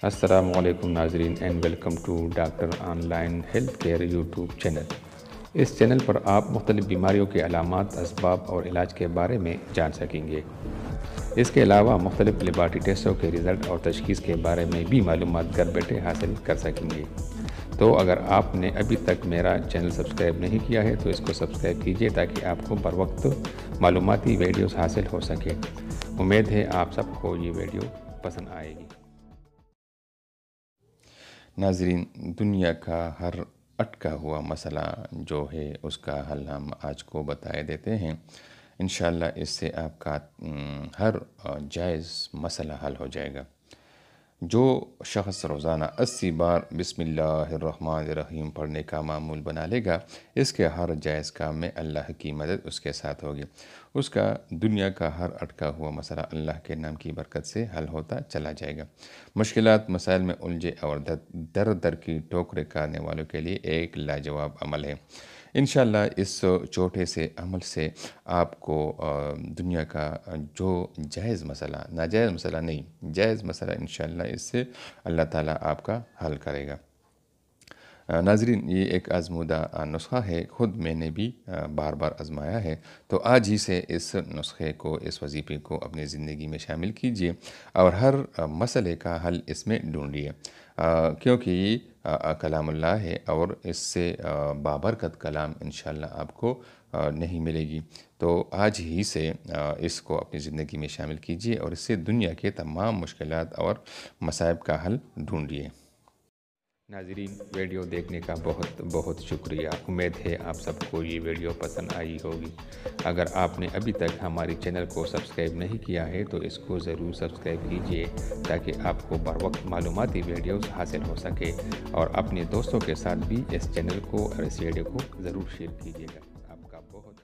السلام علیکم ناظرین and welcome to doctor online healthcare YouTube channel. اس چینل پر آپ مختلف بیماریوں کے علامات، اسباب اور علاج کے بارے میں جان سکیں گے۔ اس کے علاوہ مختلف لیبارٹری ٹیسٹوں کے رزلٹ اور تشخیص کے بارے میں بھی معلومات گھر بیٹھے حاصل کر سکیں گے۔ تو اگر آپ نے ابھی تک میرا چینل سبسکرائب نہیں کیا ہے تو اس کو سبسکرائب کیجیے تاکہ آپ کو بر وقت معلوماتی ویڈیوز حاصل ہو سکے۔ امید ہے آپ سب کو یہ ویڈیو پسند آئے گی۔ ناظرین، دنیا کا ہر اٹکا ہوا مسئلہ جو ہے اس کا حل ہم آج کو بتائے دیتے ہیں۔ انشاءاللہ اس سے آپ کا ہر جائز مسئلہ حل ہو جائے گا۔ جو شخص روزانہ 80 بار بسم اللہ الرحمن الرحیم پڑھنے کا معمول بنا لے گا، اس کے ہر جائز کام میں اللہ کی مدد اس کے ساتھ ہوگی۔ اس کا دنیا کا ہر اٹکا ہوا مسئلہ اللہ کے نام کی برکت سے حل ہوتا چلا جائے گا۔ مشکلات مسائل میں الجھے اور در در کی ٹوکرے کارنے والوں کے لیے ایک لاجواب عمل ہے۔ انشاءاللہ اس چھوٹے سے عمل سے آپ کو دنیا کا جو جائز مسئلہ، ناجائز مسئلہ نہیں، جائز مسئلہ انشاءاللہ اس سے اللہ تعالیٰ آپ کا حل کرے گا۔ ناظرین، یہ ایک آزمودہ نسخہ ہے، خود میں نے بھی بار بار آزمایا ہے، تو آج ہی سے اس نسخے کو، اس وظیفے کو اپنی زندگی میں شامل کیجیے اور ہر مسئلے کا حل اس میں ڈھونڈیے، کیونکہ یہ کلام اللہ ہے اور اس سے بابرکت کلام انشاءاللہ آپ کو نہیں ملے گی۔ تو آج ہی سے اس کو اپنی زندگی میں شامل کیجیے اور اس سے دنیا کے تمام مشکلات اور مصائب کا حل ڈھونڈیے۔ ناظرین، ویڈیو دیکھنے کا بہت بہت شکریہ۔ امید ہے آپ سب کو یہ ویڈیو پسند آئی ہوگی۔ اگر آپ نے ابھی تک ہماری چینل کو سبسکرائب نہیں کیا ہے تو اس کو ضرور سبسکرائب کیجیے تاکہ آپ کو بر وقت معلوماتی ویڈیوز حاصل ہو سکے، اور اپنے دوستوں کے ساتھ بھی اس چینل کو اور اس ویڈیو کو ضرور شیئر کیجیے گا۔ آپ کا بہت